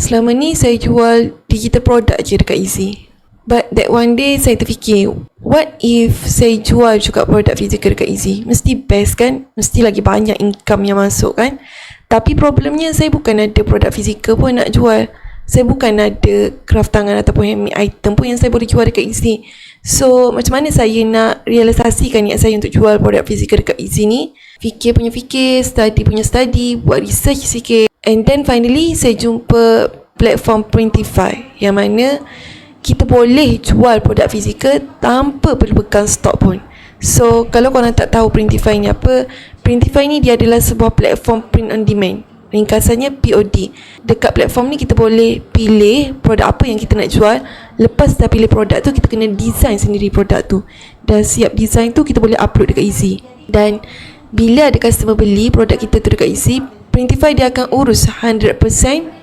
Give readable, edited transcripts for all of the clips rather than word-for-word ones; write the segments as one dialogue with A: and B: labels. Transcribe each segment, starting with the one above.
A: selama ni saya jual digital product je dekat Easy. But that one day saya terfikir, what if saya jual juga produk fizikal dekat Easy? Mesti best kan? Mesti lagi banyak income yang masuk kan? Tapi problemnya saya bukan ada produk fizikal pun nak jual. Saya bukan ada craft tangan ataupun handmade item pun yang saya boleh jual dekat Easy. So macam mana saya nak realisasikan niat saya untuk jual produk fizikal dekat Easy ni? Fikir punya fikir, study punya study, buat research sikit. And then finally saya jumpa platform Printify yang mana kita boleh jual produk fizikal tanpa perlu pegang stok pun. So kalau korang tak tahu Printify ni apa, Printify ni dia adalah sebuah platform print on demand. Ringkasannya POD. Dekat platform ni kita boleh pilih produk apa yang kita nak jual. Lepas dah pilih produk tu, kita kena design sendiri produk tu. Dah siap design tu, kita boleh upload dekat Easy. Dan bila ada customer beli produk kita tu dekat Easy, Printify dia akan urus 100%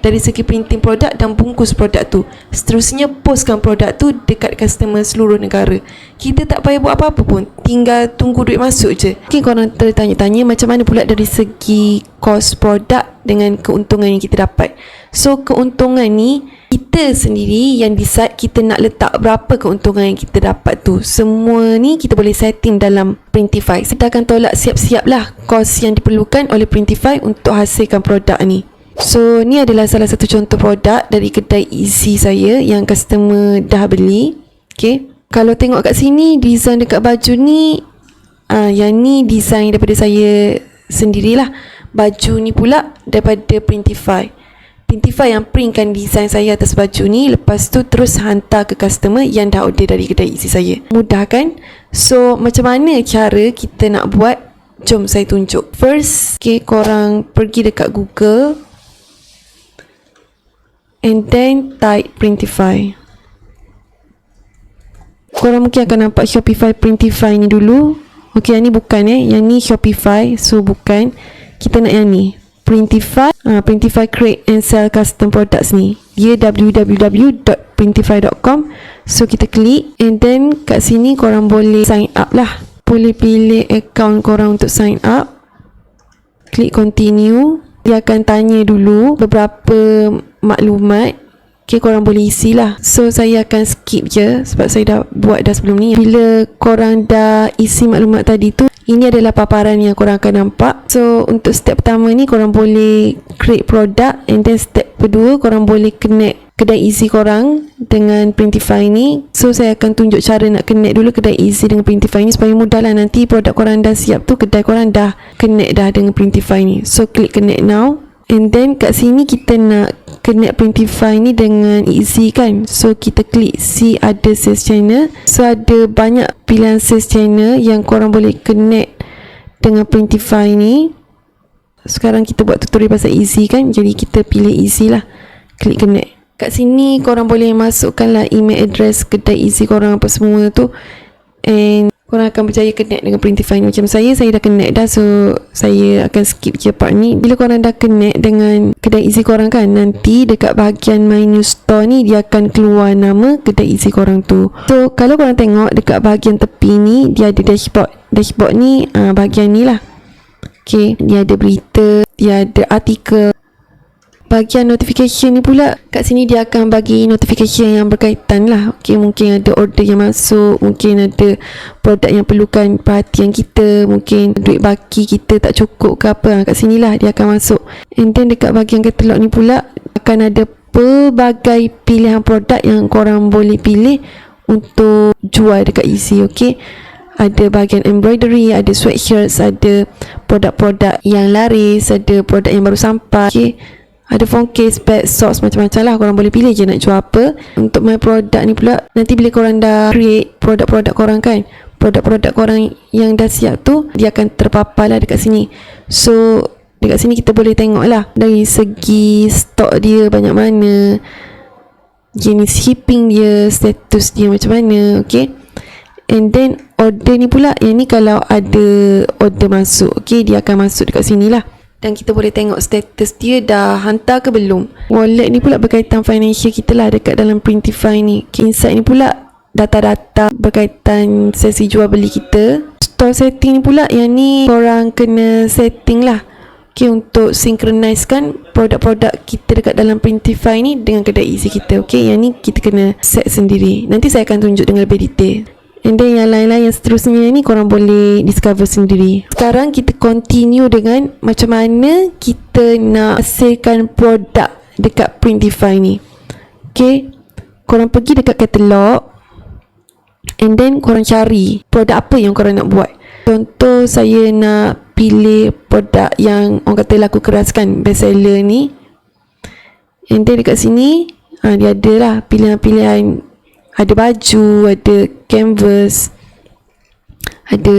A: dari segi printing produk dan bungkus produk tu. Seterusnya postkan produk tu dekat customer seluruh negara. Kita tak payah buat apa-apa pun, tinggal tunggu duit masuk je. Mungkin korang tertanya-tanya macam mana pula dari segi kos produk dengan keuntungan yang kita dapat. So keuntungan ni kita sendiri yang decide kita nak letak berapa keuntungan yang kita dapat tu. Semua ni kita boleh setting dalam Printify. Kita akan tolak siap-siap lah kos yang diperlukan oleh Printify untuk hasilkan produk ni. So ni adalah salah satu contoh produk dari kedai Easy saya yang customer dah beli. Okay, kalau tengok kat sini design dekat baju ni, yang ni design daripada saya sendirilah. Baju ni pula daripada Printify. Printify yang printkan design saya atas baju ni, lepas tu terus hantar ke customer yang dah order dari kedai Easy saya. Mudah kan? So macam mana cara kita nak buat? Jom saya tunjuk. First, okay, korang pergi dekat Google and then type Printify. Korang mungkin akan nampak Shopify Printify ni dulu. Okay, yang ni bukan yang ni Shopify, so bukan. Kita nak yang ni, Printify. Printify create and sell custom products ni, dia www.printify.com. So kita klik and then kat sini korang boleh sign up lah. Boleh pilih account korang untuk sign up. Klik continue. Dia akan tanya dulu beberapa maklumat. Okay, korang boleh isi lah. So saya akan skip je sebab saya dah buat dah sebelum ni. Bila korang dah isi maklumat tadi tu, ini adalah paparan yang korang akan nampak. So untuk step pertama ni korang boleh create product, and then step kedua korang boleh connect kedai Easy korang dengan Printify ni. So saya akan tunjuk cara nak connect dulu kedai Easy dengan Printify ni supaya mudah lah nanti produk korang dah siap tu, kedai korang dah connect dah dengan Printify ni. So klik connect now. And then kat sini kita nak connect Printify ni dengan Easy kan. So kita klik see ada sales channel. So ada banyak pilihan sales channel yang korang boleh connect dengan Printify ni. Sekarang kita buat tutorial pasal Easy kan, jadi kita pilih Easy lah. Klik connect. Kat sini korang boleh masukkan lah email address kedai Easy korang apa semua tu, and korang akan berjaya connect dengan Printify ni. Macam saya dah connect dah, so saya akan skip je part ni. Bila korang dah connect dengan kedai Easy korang kan, nanti dekat bahagian My New Store ni dia akan keluar nama kedai Easy korang tu. So kalau korang tengok dekat bahagian tepi ni, dia ada dashboard. Dashboard ni bahagian ni lah. Okay, dia ada berita, dia ada artikel. Bahagian notification ni pula, kat sini dia akan bagi notification yang berkaitan lah. Okay, mungkin ada order yang masuk, mungkin ada produk yang perlukan perhatian kita, mungkin duit baki kita tak cukup ke apa, kat sini lah dia akan masuk. And then dekat bahagian katalog ni pula akan ada pelbagai pilihan produk yang korang boleh pilih untuk jual dekat Easy. Okay, ada bahagian embroidery, ada sweatshirts, ada produk-produk yang laris, ada produk yang baru sampai. Okay, ada phone case, bag, socks, macam-macam lah. Korang boleh pilih je nak jual apa. Untuk my product ni pula, nanti bila korang dah create produk-produk korang kan, produk-produk korang yang dah siap tu, dia akan terpapar lah dekat sini. So dekat sini kita boleh tengok lah dari segi stok dia banyak mana, jenis shipping dia, status dia macam mana. Okay, and then order ni pula, yang ni kalau ada order masuk, okay, dia akan masuk dekat sini lah. Dan kita boleh tengok status dia dah hantar ke belum. Wallet ni pula berkaitan financial kita lah dekat dalam Printify ni. Inside ni pula data-data berkaitan sesi jual beli kita. Store setting ni pula, yang ni korang kena setting lah Okay, untuk synchronise-kan produk-produk kita dekat dalam Printify ni dengan kedai Easy kita. Okay, yang ni kita kena set sendiri. Nanti saya akan tunjuk dengan lebih detail. And then yang lain-lain yang seterusnya ni korang boleh discover sendiri. Sekarang kita continue dengan macam mana kita nak hasilkan produk dekat Printify ni. Okay, korang pergi dekat katalog and then korang cari produk apa yang korang nak buat. Contoh saya nak pilih produk yang orang kata laku keras kan, bestseller ni. And then dekat sini dia ada lah pilihan-pilihan. Ada baju, ada canvas, ada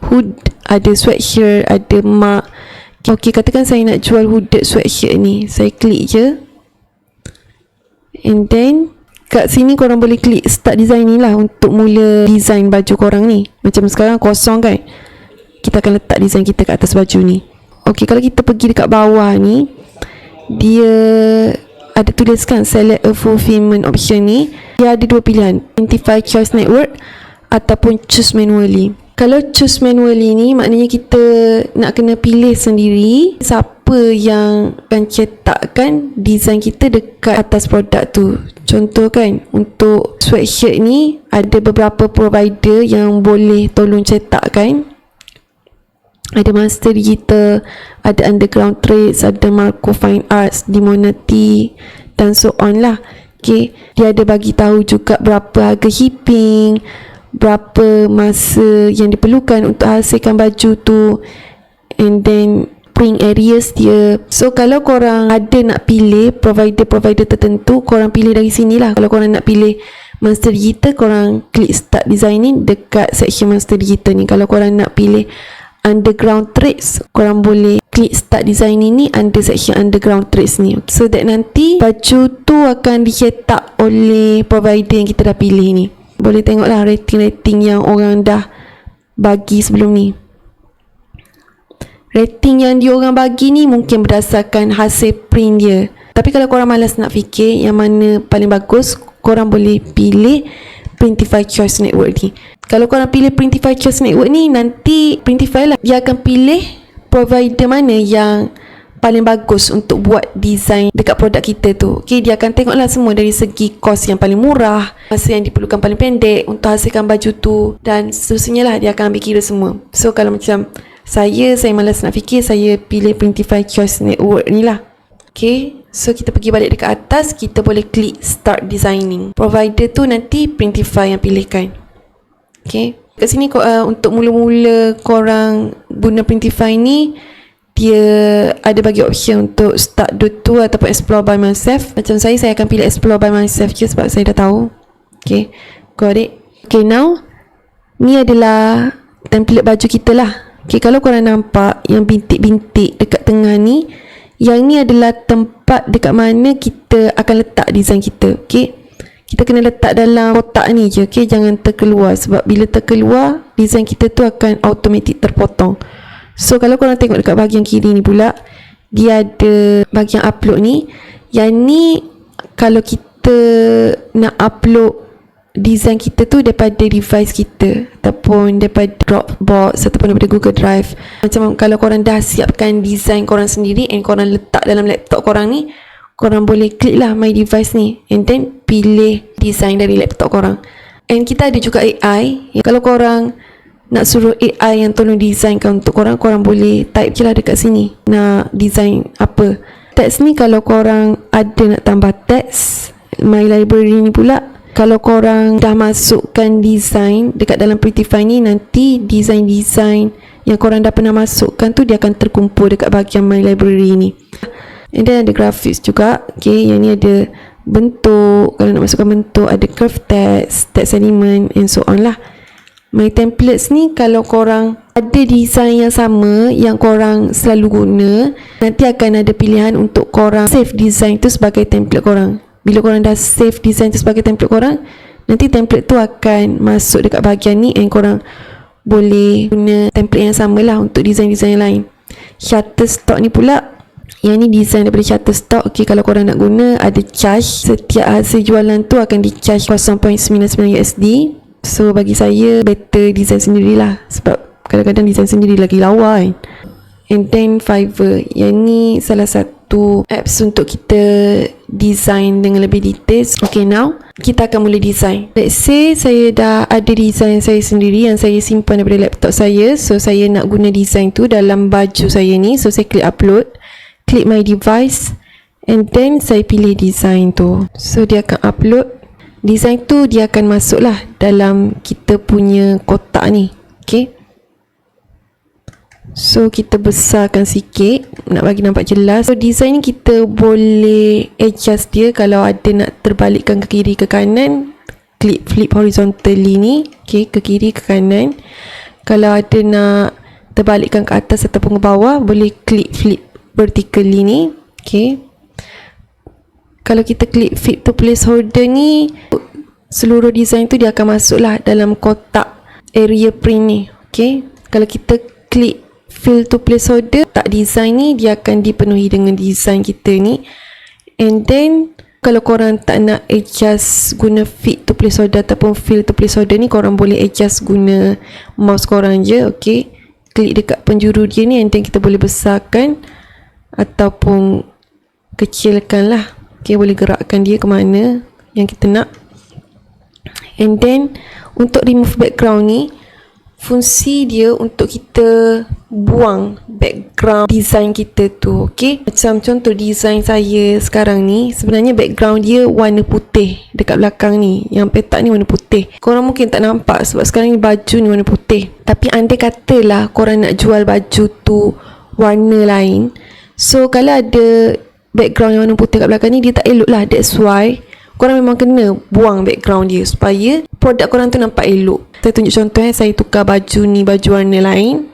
A: hood, ada sweatshirt, ada mak. Okay, katakan saya nak jual hooded sweatshirt ni. Saya klik je. And then kat sini korang boleh klik start design ni lah untuk mula design baju korang ni. Macam sekarang kosong kan, kita akan letak design kita kat atas baju ni. Okay, kalau kita pergi dekat bawah ni, dia ada tuliskan select a fulfillment option ni. Dia ada dua pilihan, Printify Choice Network ataupun choose manually. Kalau choose manually ni maknanya kita nak kena pilih sendiri siapa yang akan cetakkan design kita dekat atas produk tu. Contoh kan, untuk sweatshirt ni ada beberapa provider yang boleh tolong cetakkan. Ada Master Digital, ada Underground Trades, ada Marco Fine Arts, Dimonity dan so on lah. Okay, dia ada bagi tahu juga berapa harga shipping, berapa masa yang diperlukan untuk hasilkan baju tu, and then print areas dia. So kalau korang ada nak pilih provider-provider tertentu, korang pilih dari sini lah. Kalau korang nak pilih Master Digital, korang klik start designing dekat section Master Digital ni. Kalau korang nak pilih Underground Trades, korang boleh klik start designing ni under section Underground Trades ni. So that nanti baju tu akan dicetak oleh provider yang kita dah pilih ni. Boleh tengoklah rating-rating yang orang dah bagi sebelum ni. Rating yang diorang bagi ni mungkin berdasarkan hasil print dia. Tapi kalau korang malas nak fikir yang mana paling bagus, korang boleh pilih Printify Choice Network ni. Kalau korang pilih Printify Choice Network ni, nanti Printify lah dia akan pilih provider mana yang paling bagus untuk buat design dekat produk kita tu. Okay, dia akan tengoklah semua dari segi kos yang paling murah, masa yang diperlukan paling pendek untuk hasilkan baju tu, dan seterusnya lah dia akan ambil kira semua. So kalau macam saya malas nak fikir, saya pilih Printify Choice Network ni lah. Okay, so kita pergi balik dekat atas, kita boleh klik start designing. Provider tu nanti Printify yang pilihkan. Okay, kat sini untuk mula-mula korang guna Printify ni, dia ada bagi option untuk start do to ataupun explore by myself. Macam saya akan pilih explore by myself je sebab saya dah tahu. Okay, got it. Okay, now ni adalah template baju kita lah. Okay, kalau korang nampak yang bintik-bintik dekat tengah ni, yang ni adalah tempat dekat mana kita akan letak design kita. Okay, kita kena letak dalam kotak ni je. Okay, jangan terkeluar, sebab bila terkeluar design kita tu akan automatic terpotong. So kalau korang tengok dekat bahagian kiri ni pula, dia ada bahagian upload ni. Yang ni kalau kita nak upload design kita tu daripada device kita ataupun daripada Dropbox ataupun daripada Google Drive. Macam kalau korang dah siapkan design korang sendiri and korang letak dalam laptop korang ni, korang boleh klik lah my device ni and then pilih design dari laptop korang. And kita ada juga AI. Kalau korang nak suruh AI yang tolong designkan untuk korang, korang boleh type je lah dekat sini nak design apa. Teks ni kalau korang ada nak tambah teks, my library ni pula, kalau korang dah masukkan design dekat dalam Printify ni, nanti design-design yang korang dah pernah masukkan tu dia akan terkumpul dekat bahagian my library ni. And then ada graphics juga. Okay, yang ni ada bentuk, kalau nak masukkan bentuk, ada curve text, text element and so on lah. My templates ni kalau korang ada design yang sama yang korang selalu guna, nanti akan ada pilihan untuk korang save design tu sebagai template korang. Bila korang dah save design tu sebagai template korang, nanti template tu akan masuk dekat bahagian ni and korang boleh guna template yang sama lah untuk design-design yang lain. Shutterstock ni pula, yang ni design daripada Shutterstock. Okay, kalau korang nak guna, ada charge. Setiap hasil jualan tu akan di charge 0.99 USD. So bagi saya better design sendirilah, sebab kadang-kadang design sendiri lagi lawa kan. and then Fiverr. Yang ni salah satu apps untuk kita design dengan lebih details. Okay, now kita akan mula design. Let's say saya dah ada design saya sendiri yang saya simpan daripada laptop saya. So saya nak guna design tu dalam baju saya ni. So saya klik upload, klik my device, and then saya pilih design tu. So dia akan upload. Design tu dia akan masuk lah dalam kita punya kotak ni. Okay, so kita besarkan sikit nak bagi nampak jelas. So design ni kita boleh adjust dia. Kalau ada nak terbalikkan ke kiri ke kanan, klik flip horizontally ni. Okay, ke kiri ke kanan. Kalau ada nak terbalikkan ke atas ataupun ke bawah, boleh klik flip vertically ni. Okay, kalau kita klik fit to placeholder ni, seluruh design tu dia akan masuk lah dalam kotak area print ni. Okay, kalau kita klik fill to placeholder, tak design ni dia akan dipenuhi dengan design kita ni. And then kalau korang tak nak adjust guna fit to placeholder ataupun fill to placeholder ni, korang boleh adjust guna mouse korang je. Okay, klik dekat penjuru dia ni, and then kita boleh besarkan ataupun kecilkan lah. Okay, boleh gerakkan dia ke mana yang kita nak. And then untuk remove background ni, fungsi dia untuk kita buang background design kita tu. Okay, macam contoh design saya sekarang ni, sebenarnya background dia warna putih dekat belakang ni. Yang petak ni warna putih. Korang mungkin tak nampak sebab sekarang ni baju ni warna putih. Tapi andai katalah korang nak jual baju tu warna lain, so kalau ada background yang warna putih kat belakang ni, dia tak elok lah. That's why korang memang kena buang background dia supaya produk korang tu nampak elok. Saya tunjuk contoh saya tukar baju ni, baju warna lain.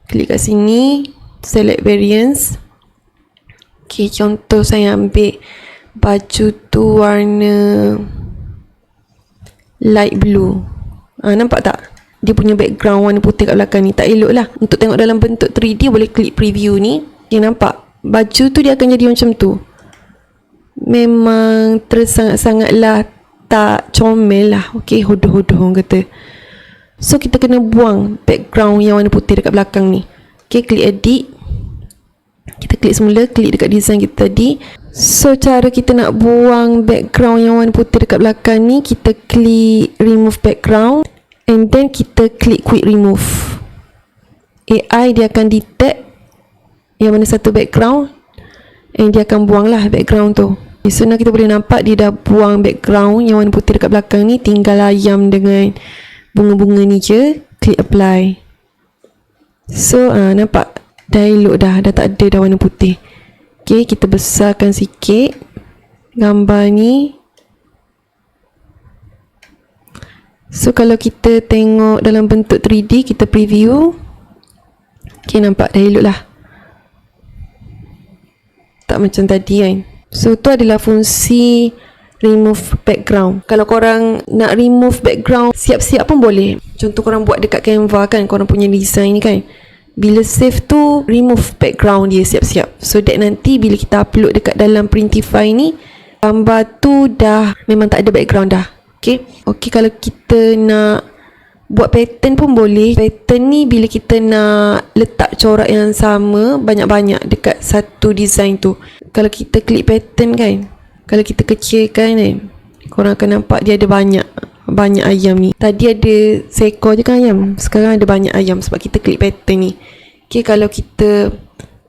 A: Klik kat sini, select variance. Okay, contoh saya ambil baju tu warna light blue. Nampak tak? Dia punya background warna putih kat belakang ni, tak elok lah. Untuk tengok dalam bentuk 3D, boleh klik preview ni. Okay, nampak? Baju tu dia akan jadi macam tu. Memang sangat-sangatlah tak comel lah. Okay, hodoh-hodoh orang kata. So kita kena buang background yang warna putih dekat belakang ni. Okay, klik edit. Kita klik semula, klik dekat design kita tadi. So cara kita nak buang background yang warna putih dekat belakang ni, kita klik remove background, and then kita klik quick remove. AI dia akan detect yang mana satu background, and dia akan buang lah background tu. So now kita boleh nampak dia dah buang background yang warna putih dekat belakang ni. Tinggal ayam dengan bunga-bunga ni je. Klik apply. So nampak dah elok dah tak ada dah warna putih. Okay, kita besarkan sikit gambar ni. So kalau kita tengok dalam bentuk 3D, kita preview. Okay, nampak dah elok lah, tak macam tadi kan. So tu adalah fungsi remove background. Kalau korang nak remove background siap-siap pun boleh. Contoh korang buat dekat Canva kan, korang punya design ni kan, bila save tu remove background dia siap-siap, so that nanti bila kita upload dekat dalam Printify ni, gambar tu dah memang tak ada background dah. Okay, kalau kita nak buat pattern pun boleh. Pattern ni bila kita nak letak corak yang sama banyak-banyak dekat satu design tu. Kalau kita klik pattern kan, kalau kita kecilkan kan, korang akan nampak dia ada banyak ayam ni. Tadi ada seekor je kan ayam, sekarang ada banyak ayam sebab kita klik pattern ni. Okay, kalau kita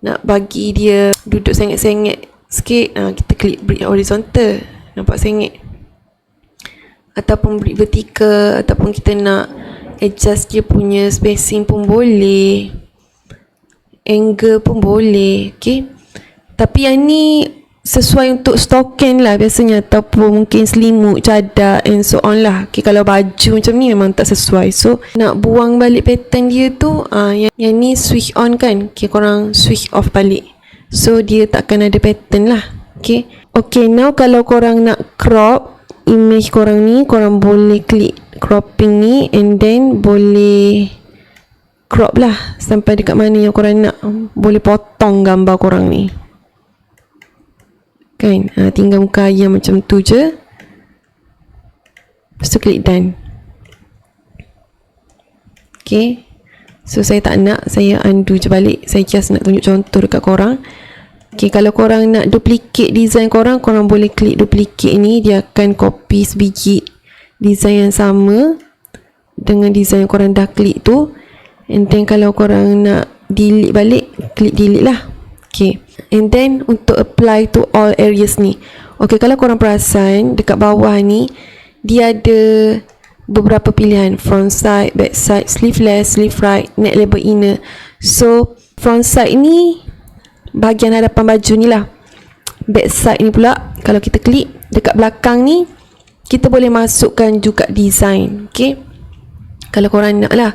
A: nak bagi dia duduk sengit-sengit sikit, kita klik brick horizontal, nampak sengit. Ataupun brick vertical, ataupun kita nak adjust dia punya spacing pun boleh, angle pun boleh. Okay, tapi yang ni sesuai untuk stocken lah biasanya, ataupun mungkin selimut, cadar and so on lah. Okay, kalau baju macam ni memang tak sesuai. So nak buang balik pattern dia tu, yang ni switch on kan. Okay, korang switch off balik, so dia takkan ada pattern lah. Okay, now kalau korang nak crop image korang ni, korang boleh klik cropping ni, and then boleh crop lah sampai dekat mana yang korang nak. Boleh potong gambar korang ni kan. Tinggal muka ayam macam tu je, lepas tu klik done. Okay, So saya tak nak, saya undo je balik. Saya just nak tunjuk contoh dekat korang. Okay, kalau korang nak duplicate design korang boleh klik duplicate ni. Dia akan copy sebiji design yang sama dengan design yang korang dah klik tu. And then kalau korang nak delete balik, klik delete lah. Okay, and then untuk apply to all areas ni. Okay, kalau korang perasan dekat bawah ni dia ada beberapa pilihan: front side, back side, sleeveless, sleeve right, neck label inner. So front side ni bahagian hadapan baju ni lah. Back side ni pula, kalau kita klik dekat belakang ni, kita boleh masukkan juga design. Okay, kalau korang nak lah.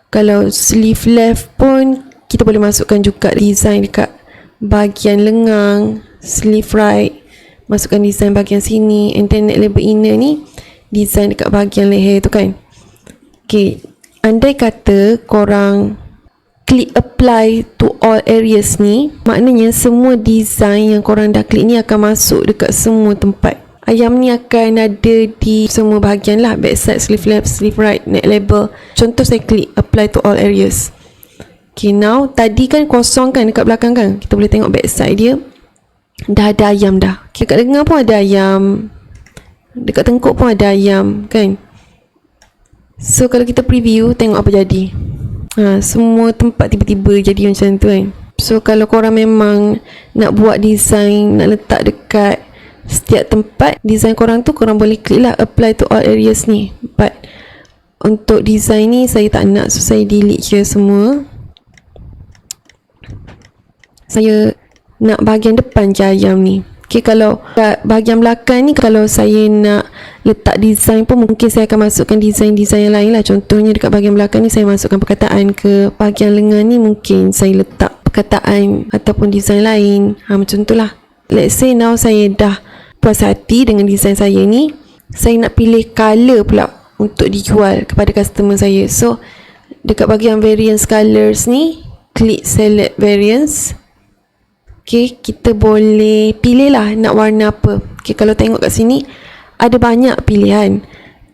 A: Kalau sleeve left pun kita boleh masukkan juga design dekat bahagian lengan. Sleeve right, masukkan design bahagian sini. And then neck label inner ni design dekat bahagian leher tu kan. Okay, andai kata korang klik apply to all areas ni, maknanya semua design yang korang dah klik ni akan masuk dekat semua tempat. Ayam ni akan ada di semua bahagian lah. Backside, sleeve left, sleeve right, neck label. Contoh saya klik apply to all areas. Okay, now tadi kan kosong kan dekat belakang kan. Kita boleh tengok backside dia dah ada ayam dah. Okay, kat lengan pun ada ayam, dekat tengkuk pun ada ayam kan. So kalau kita preview, tengok apa jadi. Semua tempat tiba-tiba jadi macam tu kan. So kalau korang memang nak buat design, nak letak dekat setiap tempat design korang tu, korang boleh klik lah apply to all areas ni. But untuk design ni saya tak nak, so saya delete je semua. Saya nak bahagian depan je ayam ni. Okay, kalau kat bahagian belakang ni, kalau saya nak letak design pun mungkin saya akan masukkan design-design yang lain lah. Contohnya dekat bahagian belakang ni saya masukkan perkataan, ke bahagian lengan ni mungkin saya letak perkataan ataupun design lain. Macam tu lah. Let's say now saya dah puas hati dengan design saya ni, saya nak pilih colour pula untuk dijual kepada customer saya. So dekat bahagian variance colours ni, klik select variance. Okay, kita boleh pilih lah nak warna apa. Okay, kalau tengok kat sini ada banyak pilihan,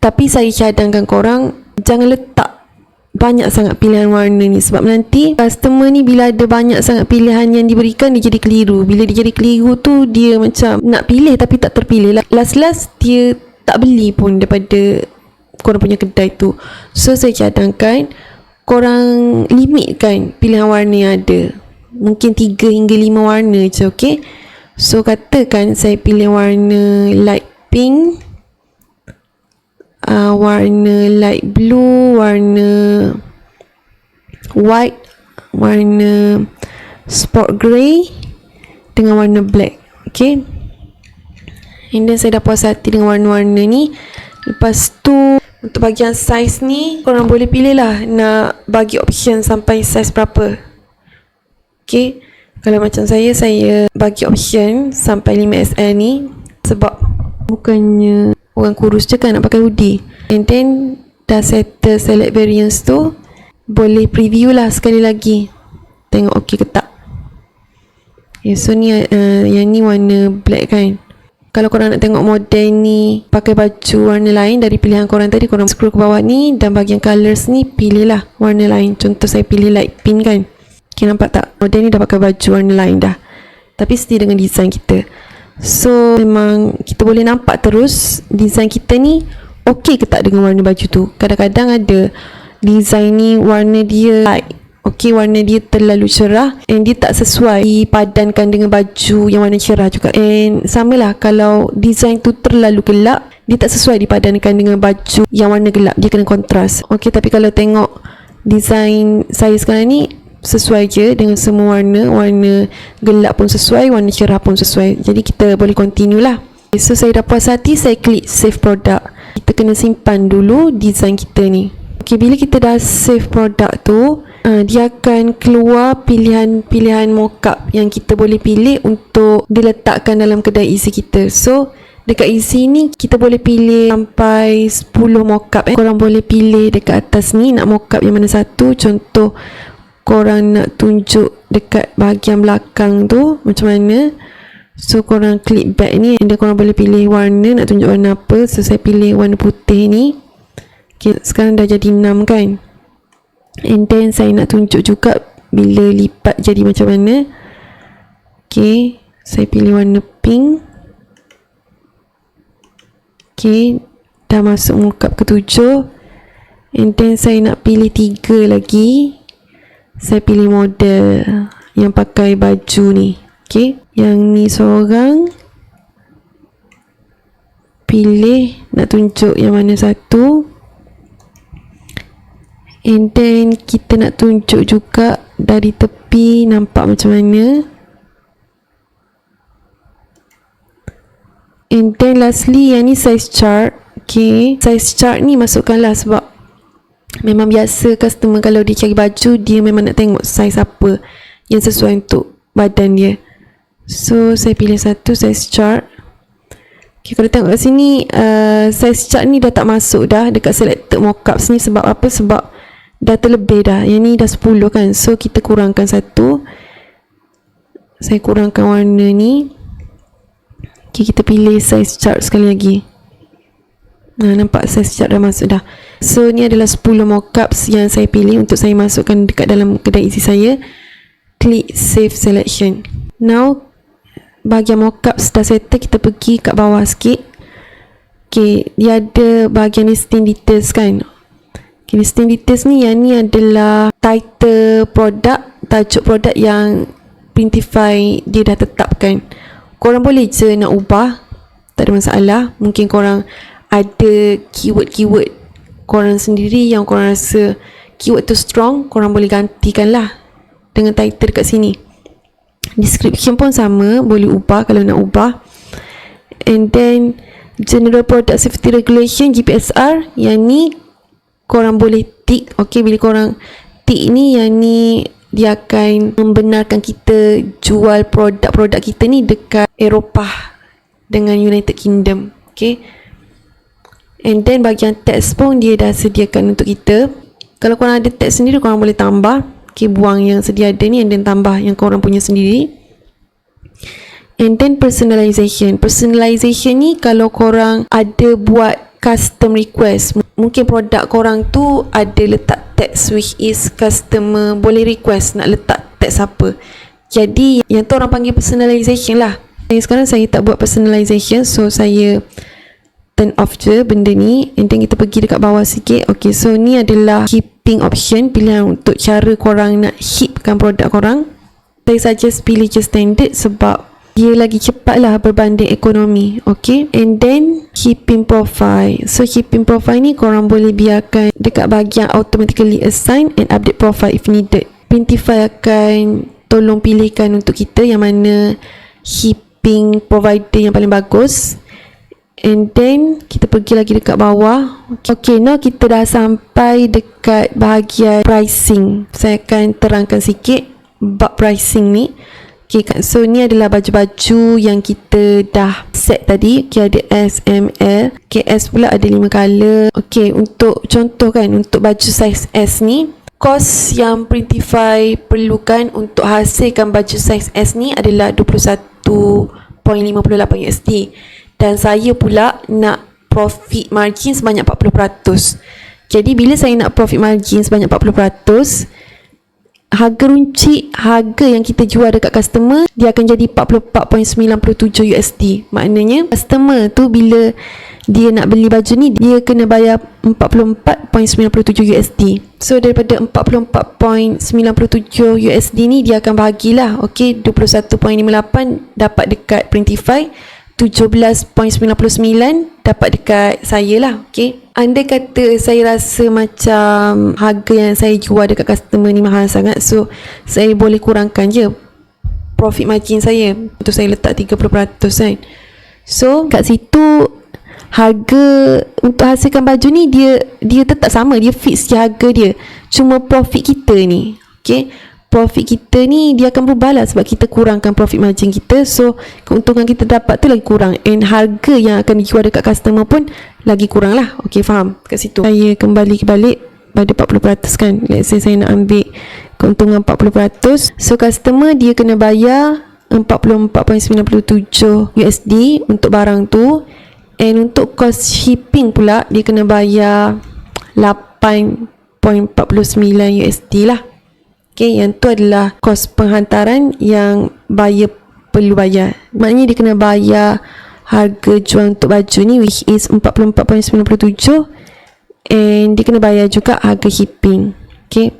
A: tapi saya cadangkan korang jangan letak banyak sangat pilihan warna ni, sebab nanti customer ni bila ada banyak sangat pilihan yang diberikan, dia jadi keliru. Bila dia jadi keliru tu, dia macam nak pilih tapi tak terpilih. Last dia tak beli pun daripada korang punya kedai tu. So saya cadangkan korang limitkan pilihan warna yang ada. Mungkin 3 hingga 5 warna je. Okay, so katakan saya pilih warna light pink, warna light blue, warna white, warna sport grey dengan warna black. Okay, and then saya dah puas hati dengan warna-warna ni. Lepas tu untuk bahagian size ni, korang boleh pilih lah nak bagi option sampai size berapa. Okay, kalau macam saya bagi option sampai 5XL ni, sebab bukannya orang kurus je kan nak pakai hoodie. And then dah settle select variance tu, boleh preview lah sekali lagi, tengok okey ke tak. Okay, so ni yang ni warna black kan. Kalau korang nak tengok model ni pakai baju warna lain dari pilihan korang tadi, korang scroll ke bawah ni, dan bahagian colours ni pilih lah warna lain. Contoh saya pilih light pink kan. Okay, nampak tak? Model ni dah pakai baju warna lain dah, tapi still dengan design kita. So memang kita boleh nampak terus design kita ni okey ke tak dengan warna baju tu. Kadang-kadang ada design ni warna dia light, okey, warna dia terlalu cerah and dia tak sesuai dipadankan dengan baju yang warna cerah juga. And samalah kalau design tu terlalu gelap, dia tak sesuai dipadankan dengan baju yang warna gelap, dia kena kontras. Okey, tapi kalau tengok design saya sekarang ni sesuai je dengan semua warna. Warna gelap pun sesuai, warna cerah pun sesuai. Jadi kita boleh continue lah. So saya dah puas hati, saya klik save product. Kita kena simpan dulu design kita ni. Okay, bila kita dah save product tu, dia akan keluar pilihan-pilihan mockup yang kita boleh pilih untuk diletakkan dalam kedai isi kita. So dekat isi ni kita boleh pilih sampai 10 mockup. Korang boleh pilih dekat atas ni nak mockup yang mana satu. Contoh korang nak tunjuk dekat bahagian belakang tu macam mana, so korang klik back ni, and then korang boleh pilih warna, nak tunjuk warna apa. So saya pilih warna putih ni. Okay, sekarang dah jadi 6 kan. And then saya nak tunjuk juga bila lipat jadi macam mana. Okay, saya pilih warna pink. Okay, dah masuk mockup ke-7. And then saya nak pilih 3 lagi. Saya pilih model yang pakai baju ni. Okay, yang ni seorang. Pilih nak tunjuk yang mana satu. And then kita nak tunjuk juga dari tepi nampak macam mana. And then lastly yang ni size chart. Okay, size chart ni masukkanlah sebab memang biasa customer kalau dia cari baju, dia memang nak tengok saiz apa yang sesuai untuk badan dia. So saya pilih satu size chart. Okay, kalau tengok kat sini size chart ni dah tak masuk dah dekat selected mockups ni. Sebab apa? Sebab dah terlebih dah. Yang ni dah 10 kan. So kita kurangkan satu. Saya kurangkan warna ni. Okay, kita pilih size chart sekali lagi. Nampak size chart dah masuk dah. So ni adalah 10 mockups yang saya pilih untuk saya masukkan dekat dalam kedai isi saya. Klik save selection. Now bahagian mockups dah settle, kita pergi kat bawah sikit. Okay, dia ada bahagian listing details kan. Okay, listing details ni, yang ni adalah title produk, tajuk produk yang Printify dia dah tetapkan. Korang boleh je nak ubah, tak ada masalah. Mungkin korang ada keyword-keyword korang sendiri yang korang rasa keyword tu strong, korang boleh gantikan lah dengan title dekat sini. Description pun sama, boleh ubah kalau nak ubah. And then General Product Safety Regulation GPSR, yang ni korang boleh tick. Okay, bila korang tick ni, yang ni dia akan membenarkan kita jual produk-produk kita ni dekat Eropah dengan United Kingdom. Okay, and then bahagian teks pun dia dah sediakan untuk kita. Kalau korang ada teks sendiri, korang boleh tambah. Okay, buang yang sedia ada ni and then tambah yang korang punya sendiri. And then personalization. Personalization ni kalau korang ada buat custom request, mungkin produk korang tu ada letak teks which is customer boleh request nak letak teks apa. Jadi yang tu orang panggil personalization lah. Sekarang saya tak buat personalization, so saya turn off je benda ni. And then kita pergi dekat bawah sikit. Okay, so ni adalah keeping option, pilihan untuk cara korang nak keepkan produk korang. Saya suggest pilih je standard sebab dia lagi cepat lah berbanding ekonomi. Okay, and then keeping profile. So keeping profile ni korang boleh biarkan dekat bahagian automatically assign and update profile if needed. Printify akan tolong pilihkan untuk kita yang mana keeping provider yang paling bagus. And then kita pergi lagi dekat bawah. Okay, now kita dah sampai dekat bahagian pricing. Saya akan terangkan sikit bab pricing ni. Okay, so ni adalah baju-baju yang kita dah set tadi. Okay, ada S, M, L. Okay, S pula ada 5 color. Okay, untuk contoh kan, untuk baju size S ni, kos yang Printify perlukan untuk hasilkan baju size S ni adalah 21.58 USD. Dan saya pula nak profit margin sebanyak 40%. Jadi bila saya nak profit margin sebanyak 40%, harga runcit, harga yang kita jual dekat customer, dia akan jadi 44.97 USD. Maknanya customer tu bila dia nak beli baju ni, dia kena bayar 44.97 USD. So daripada 44.97 USD ni dia akan bahagilah. Okay, 21.58 dapat dekat Printify, 17.99 dapat dekat saya lah. Okay, andai kata saya rasa macam harga yang saya jual dekat customer ni mahal sangat, so saya boleh kurangkan je profit margin saya untuk saya letak 30% kan. So kat situ harga untuk hasilkan baju ni dia tetap sama, dia fix je harga dia. Cuma profit kita ni, okay, profit kita ni dia akan berubah lah sebab kita kurangkan profit margin kita. So keuntungan kita dapat tu lagi kurang, and harga yang akan dijual dekat customer pun lagi kurang lah. Okay, faham kat situ. Saya kembali balik pada 40% kan. Let's say saya nak ambil keuntungan 40%. So customer dia kena bayar 44.97 USD untuk barang tu, and untuk cost shipping pula dia kena bayar 8.99 $4.49 USD lah. Okay, yang tu adalah kos penghantaran yang buyer perlu bayar. Maknanya dia kena bayar harga jual untuk baju ni, which is $44.97, and dia kena bayar juga harga shipping. Okay,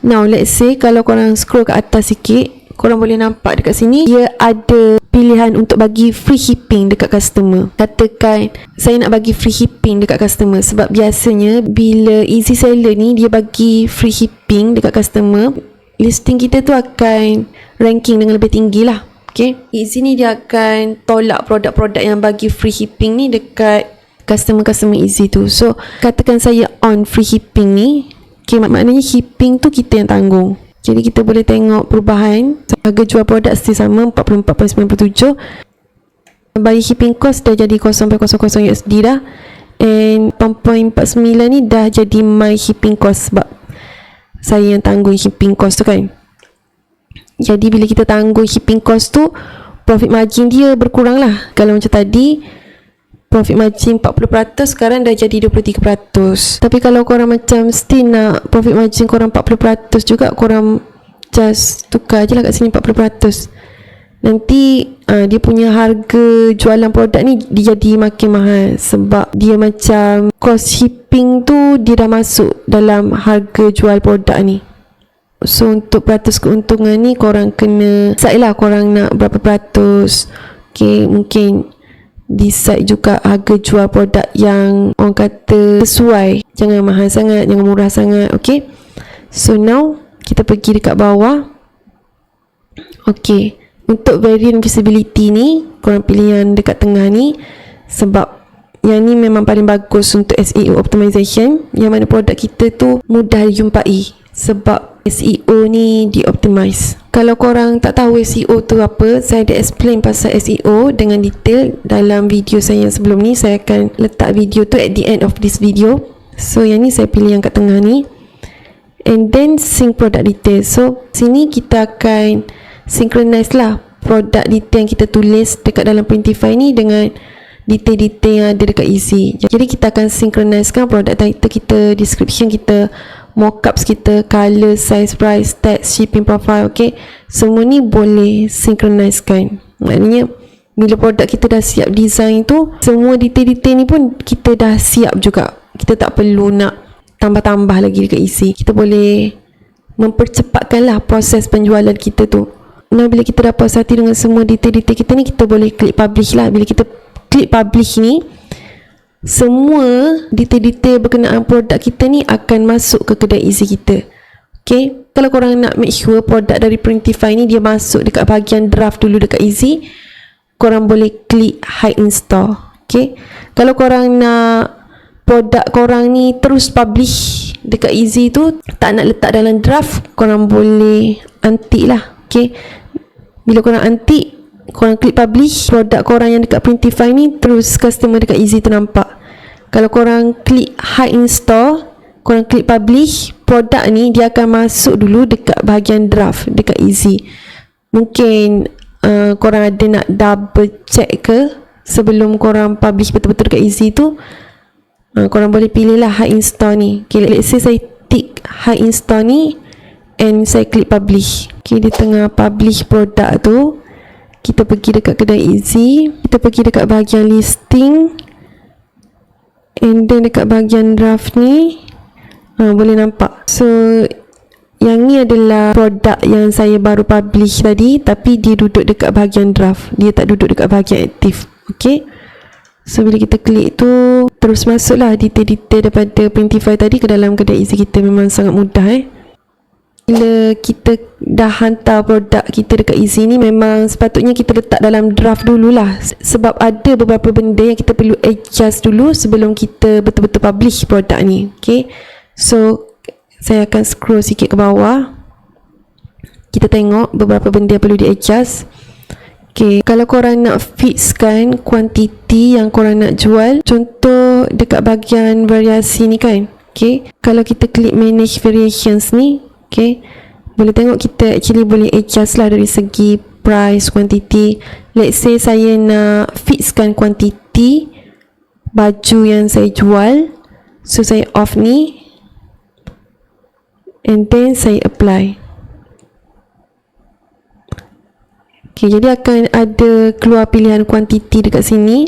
A: now let's say kalau korang scroll ke atas sikit, korang boleh nampak dekat sini dia ada pilihan untuk bagi free shipping dekat customer. Katakan saya nak bagi free shipping dekat customer, sebab biasanya bila easy seller ni dia bagi free shipping dekat customer, listing kita tu akan ranking dengan lebih tinggi lah. Okay, easy ni dia akan tolak produk-produk yang bagi free shipping ni dekat customer-customer easy tu. So katakan saya on free shipping ni, okay, maknanya shipping tu kita yang tanggung. Jadi kita boleh tengok perubahan. Harga jual produk still sama, $44.97. Bagi shipping cost dah jadi $0.00 USD dah. And $4.49 ni dah jadi my shipping cost, sebab saya yang tanggung shipping cost tu kan. Jadi bila kita tanggung shipping cost tu, profit margin dia berkurang lah. Kalau macam tadi profit margin 40%, sekarang dah jadi 23%. Tapi kalau korang macam still nak profit margin korang 40% juga, korang just tukar je lah kat sini 40%. Nanti dia punya harga jualan produk ni dia jadi makin mahal, sebab dia macam cost shipping tu dia dah masuk dalam harga jual produk ni. So untuk peratus keuntungan ni korang kena decide lah korang nak berapa peratus. Okay, mungkin decide juga harga jual produk yang orang kata sesuai, jangan mahal sangat, jangan murah sangat. Okay, so now kita pergi dekat bawah. Okay, untuk variant visibility ni korang pilih yang dekat tengah ni, sebab yang ni memang paling bagus untuk SEO optimization, yang mana produk kita tu mudah dijumpai sebab SEO ni di-optimize. Kalau korang tak tahu SEO tu apa, saya ada explain pasal SEO dengan detail dalam video saya yang sebelum ni. Saya akan letak video tu at the end of this video. So yang ni saya pilih yang kat tengah ni. And then sync product detail. So sini kita akan synchronize lah produk detail yang kita tulis dekat dalam Printify ni dengan detail-detail yang ada dekat Easy. Jadi kita akan synchronizekan produk title kita, description kita, mockups kita, color, size, price, text, shipping profile. Okay, semua ni boleh synchronizekan. Maknanya bila produk kita dah siap design tu, semua detail-detail ni pun kita dah siap juga. Kita tak perlu nak tambah-tambah lagi dekat Easy. Kita boleh mempercepatkan lah proses penjualan kita tu. Nah, bila kita dah puas hati dengan semua detail-detail kita ni, kita boleh klik publish lah. Bila kita klik publish ni, semua detail-detail berkenaan produk kita ni akan masuk ke kedai Easy kita. Okay, kalau korang nak make sure produk dari Printify ni dia masuk dekat bahagian draft dulu dekat Easy, korang boleh klik hide install. Okay, kalau korang nak produk korang ni terus publish dekat Easy tu, tak nak letak dalam draft, korang boleh antik lah. Okay, bila korang antik, korang klik publish, produk korang yang dekat Printify ni terus customer dekat Easy tu nampak. Kalau korang klik hide install, korang klik publish, produk ni dia akan masuk dulu dekat bahagian draft dekat Easy. Mungkin korang ada nak double check ke sebelum korang publish betul-betul dekat Easy tu, korang boleh pilih lah hide install ni. Okay, let's say saya tick hide install ni and saya klik publish. Okay, di tengah publish produk tu, kita pergi dekat kedai Easy, kita pergi dekat bahagian listing, and then dekat bahagian draft ni boleh nampak. So yang ni adalah produk yang saya baru publish tadi, tapi dia duduk dekat bahagian draft, dia tak duduk dekat bahagian aktif. Okay, so bila kita klik tu, terus masuklah detail-detail daripada Printify tadi ke dalam kedai Easy kita. Memang sangat mudah. Bila kita dah hantar produk kita dekat Easy ni, memang sepatutnya kita letak dalam draft dululah, sebab ada beberapa benda yang kita perlu adjust dulu sebelum kita betul-betul publish produk ni. Okay, so saya akan scroll sikit ke bawah, kita tengok beberapa benda yang perlu di adjust. Okay, kalau korang nak fixkan kuantiti yang korang nak jual, contoh dekat bahagian variasi ni kan. Okay, kalau kita klik manage variations ni, okay, boleh tengok kita actually boleh adjust lah dari segi price, quantity. Let's say saya nak fixkan quantity baju yang saya jual, so saya off ni. and then saya apply. Okay, jadi akan ada keluar pilihan kuantiti dekat sini.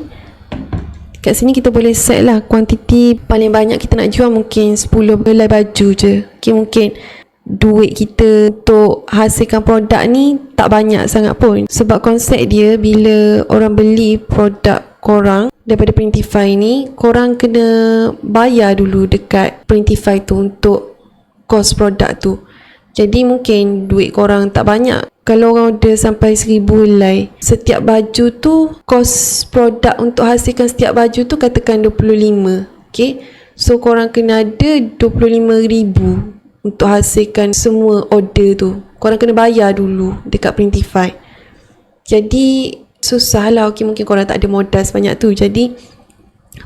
A: Kat sini kita boleh set lah kuantiti paling banyak kita nak jual mungkin 10 helai baju je. Okay, mungkin duit kita untuk hasilkan produk ni tak banyak sangat pun. Sebab konsep dia bila orang beli produk korang daripada Printify ni, korang kena bayar dulu dekat Printify tu untuk kos produk tu. Jadi mungkin duit korang tak banyak. Kalau orang order sampai 1000 helai, setiap baju tu kos produk untuk hasilkan setiap baju tu katakan 25. Okay, so korang kena ada 25,000 untuk hasilkan semua order tu. Korang kena bayar dulu dekat Printify. Jadi susah lah. Okay, mungkin korang tak ada modal sebanyak tu. Jadi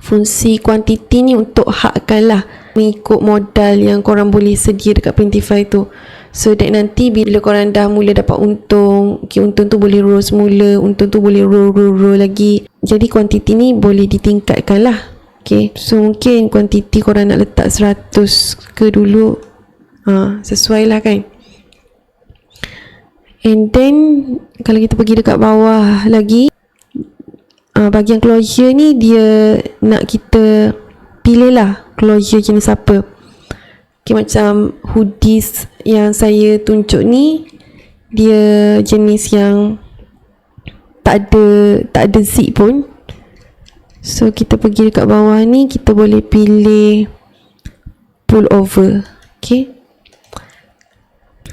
A: fungsi kuantiti ni untuk hakkan lah mengikut modal yang korang boleh sedia dekat Printify tu. So that nanti bila korang dah mula dapat untung, okay, untung tu boleh roll semula, untung tu boleh roll lagi. Jadi kuantiti ni boleh ditingkatkan lah. Okay, so mungkin kuantiti korang nak letak 100 ke dulu, sesuai lah kan. And then kalau kita pergi dekat bawah lagi, bahagian closure ni dia nak kita pilih lah closure jenis apa. Okay, macam hoodies yang saya tunjuk ni, dia jenis yang tak ada zip pun. So kita pergi dekat bawah ni, kita boleh pilih pull over. Okay,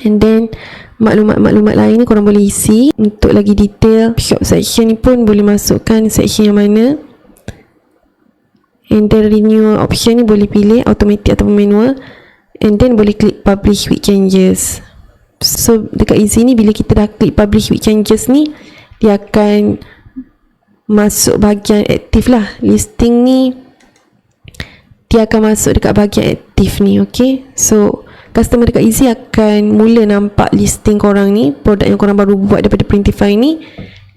A: and then maklumat-maklumat lain ni korang boleh isi untuk lagi detail. Shop section ni pun boleh masukkan section yang mana. And then renewal option ni boleh pilih automatic ataupun manual. And then boleh klik publish with changes. So dekat easy ni, bila kita dah klik publish with changes ni, dia akan masuk bahagian aktif lah. Listing ni dia akan masuk dekat bahagian aktif ni. Okay, so customer dekat easy akan mula nampak listing korang ni, produk yang korang baru buat daripada Printify ni,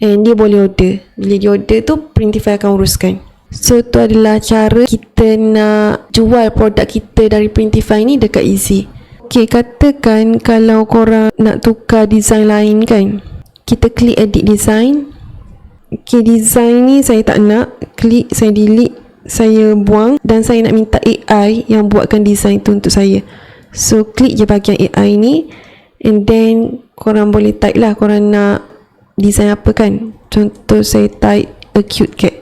A: and dia boleh order. Bila dia order tu, Printify akan uruskan. So tu adalah cara kita nak jual produk kita dari Printify ni dekat easy. Okay, katakan kalau korang nak tukar design lain kan, kita klik edit design. Okay, design ni saya tak nak, klik, saya delete, saya buang, dan saya nak minta AI yang buatkan design tu untuk saya. So klik je bahagian AI ni, and then korang boleh type lah korang nak design apa kan. Contoh saya type a cute cat.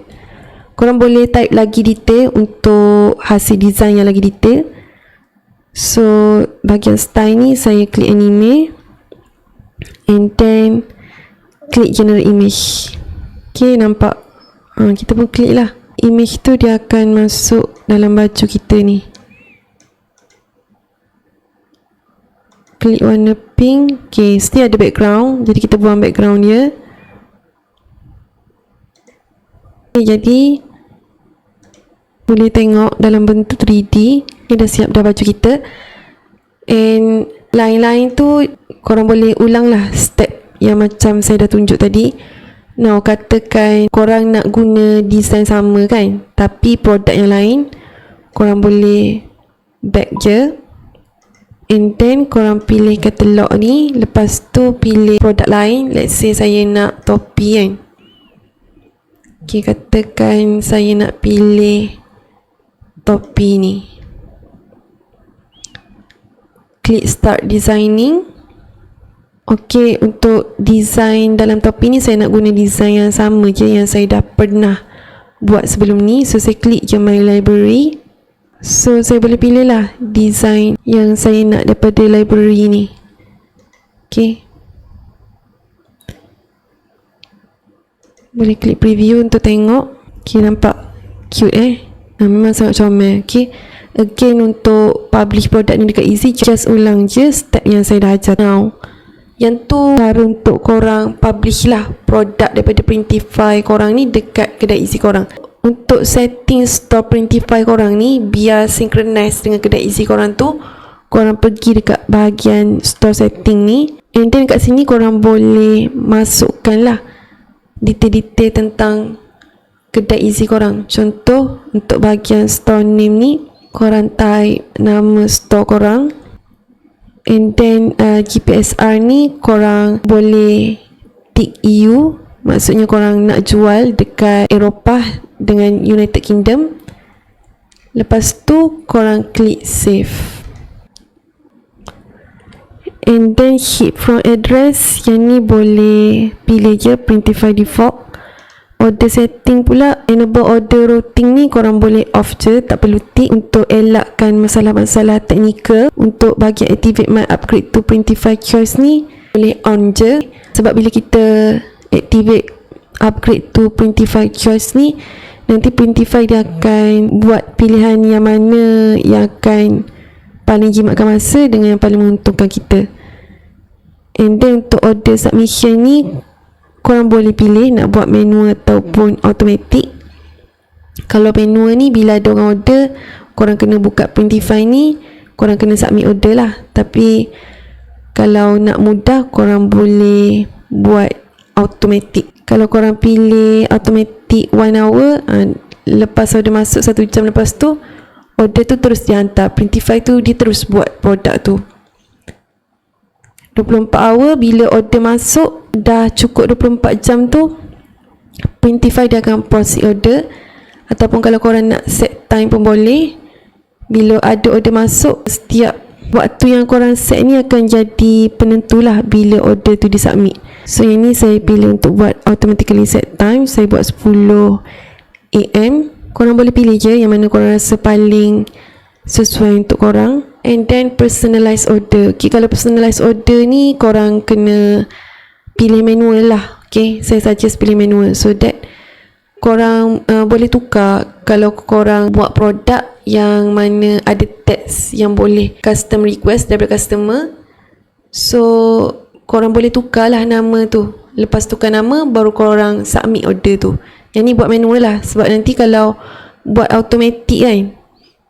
A: Korang boleh type lagi detail untuk hasil design yang lagi detail. So bahagian style ni saya klik anime, and then klik generate image. Okay, nampak? Kita pun klik lah. Image tu dia akan masuk dalam baju kita ni. Klik warna pink. Okay, still ada background, jadi kita buang background dia. Okay, jadi boleh tengok dalam bentuk 3D. Ni dah siap dah baju kita. And lain-lain tu korang boleh ulang lah step yang macam saya dah tunjuk tadi. Now katakan korang nak guna design sama kan, tapi produk yang lain, korang boleh back je, and then korang pilih katalog ni. Lepas tu pilih produk lain. Let's say saya nak topi kan. Okay, katakan saya nak pilih topi ni. Klik start designing. Okay, untuk design dalam topi ni saya nak guna design yang sama je yang saya dah pernah buat sebelum ni. So saya klik je my library. So saya boleh pilih lah design yang saya nak daripada library ni. Okay, boleh klik preview untuk tengok. Okay, nampak cute memang sangat comel. Okay, again untuk publish produk ni dekat easy, just ulang je step yang saya dah ajar. Now yang tu cara untuk korang publish lah produk daripada Printify korang ni dekat kedai easy korang. Untuk setting store Printify korang ni biar synchronize dengan kedai easy korang tu, korang pergi dekat bahagian store setting ni, and then kat sini korang boleh masukkan lah detail-detail tentang kedai easy korang. Contoh untuk bahagian store name ni, korang type nama store korang, And then GPSR ni korang boleh tick EU, maksudnya korang nak jual dekat Eropah dengan United Kingdom. Lepas tu korang klik save. And then ship from address, yang ni boleh pilih je Printify default. Order setting pula, enable order routing ni korang boleh off je, tak perlu tick untuk elakkan masalah-masalah teknikal. Untuk bahagian activate my upgrade to Printify kiosk ni boleh on je, sebab bila kita activate upgrade to Printify kiosk ni, nanti Printify dia akan buat pilihan yang mana yang akan paling jimatkan masa dengan yang paling menguntungkan kita. And then untuk order submission ni korang boleh pilih nak buat manual ataupun automatic. Kalau manual ni, bila ada orang order, korang kena buka Printify ni, korang kena submit order lah. Tapi kalau nak mudah, korang boleh buat automatic. Kalau korang pilih automatic 1 hour, lepas order masuk 1 jam lepas tu, order tu terus dihantar. Printify tu dia terus buat produk tu. 24 hour, bila order masuk dah cukup 24 jam tu, Printify dia akan proceed order. Ataupun kalau korang nak set time pun boleh. Bila ada order masuk, setiap waktu yang korang set ni akan jadi penentulah bila order tu disubmit. So yang ni saya pilih untuk buat automatically set time. Saya buat 10 AM. Korang boleh pilih je yang mana korang rasa paling sesuai untuk korang. And then personalized order. Okay, kalau personalized order ni korang kena pilih manual lah. Okay, saya suggest pilih manual so that korang boleh tukar kalau korang buat produk yang mana ada text yang boleh custom request daripada customer. So korang boleh tukar lah nama tu. Lepas tukar nama, baru korang submit order tu. Yang ni buat manual lah, sebab nanti kalau buat automatic kan,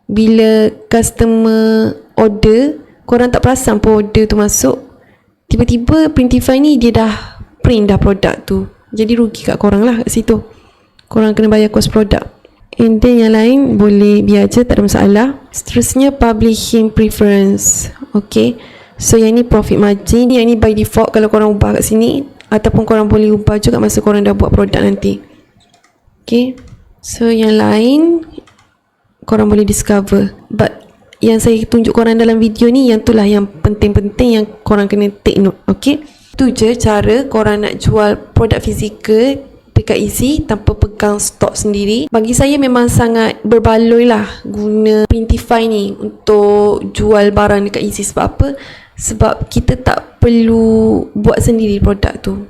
A: bila customer order, korang tak perasan pun order tu masuk, tiba-tiba Printify ni dia dah print dah produk tu. Jadi rugi kat korang lah kat situ. Korang kena bayar kos produk. And then yang lain boleh biar je, tak ada masalah. Seterusnya publishing preference. Okay, so yang ni profit margin. Yang ni by default kalau korang ubah kat sini, ataupun korang boleh ubah juga masa korang dah buat produk nanti. Okay, so yang lain korang boleh discover. But yang saya tunjuk korang dalam video ni, yang itulah yang penting-penting yang korang kena take note. Okay, tu je cara korang nak jual produk fizikal dekat Easy tanpa pegang stok sendiri. Bagi saya memang sangat berbaloi lah guna Printify ni untuk jual barang dekat Easy. Sebab apa? Sebab kita tak perlu buat sendiri produk tu.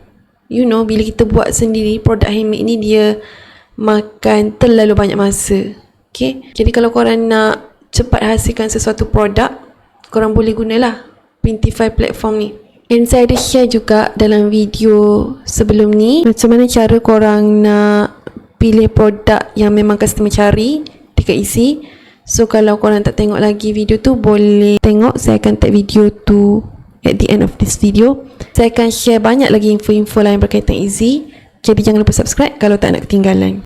A: You know, bila kita buat sendiri produk handmade ni, dia makan terlalu banyak masa. Okay, jadi kalau korang nak cepat hasilkan sesuatu produk, korang boleh gunalah Printify platform ni. And saya ada share juga dalam video sebelum ni macam mana cara korang nak pilih produk yang memang customer cari dekat Easy. So kalau korang tak tengok lagi video tu, boleh tengok. Saya akan tag video tu at the end of this video. Saya akan share banyak lagi info-info lain berkaitan Easy. Jadi jangan lupa subscribe kalau tak nak ketinggalan.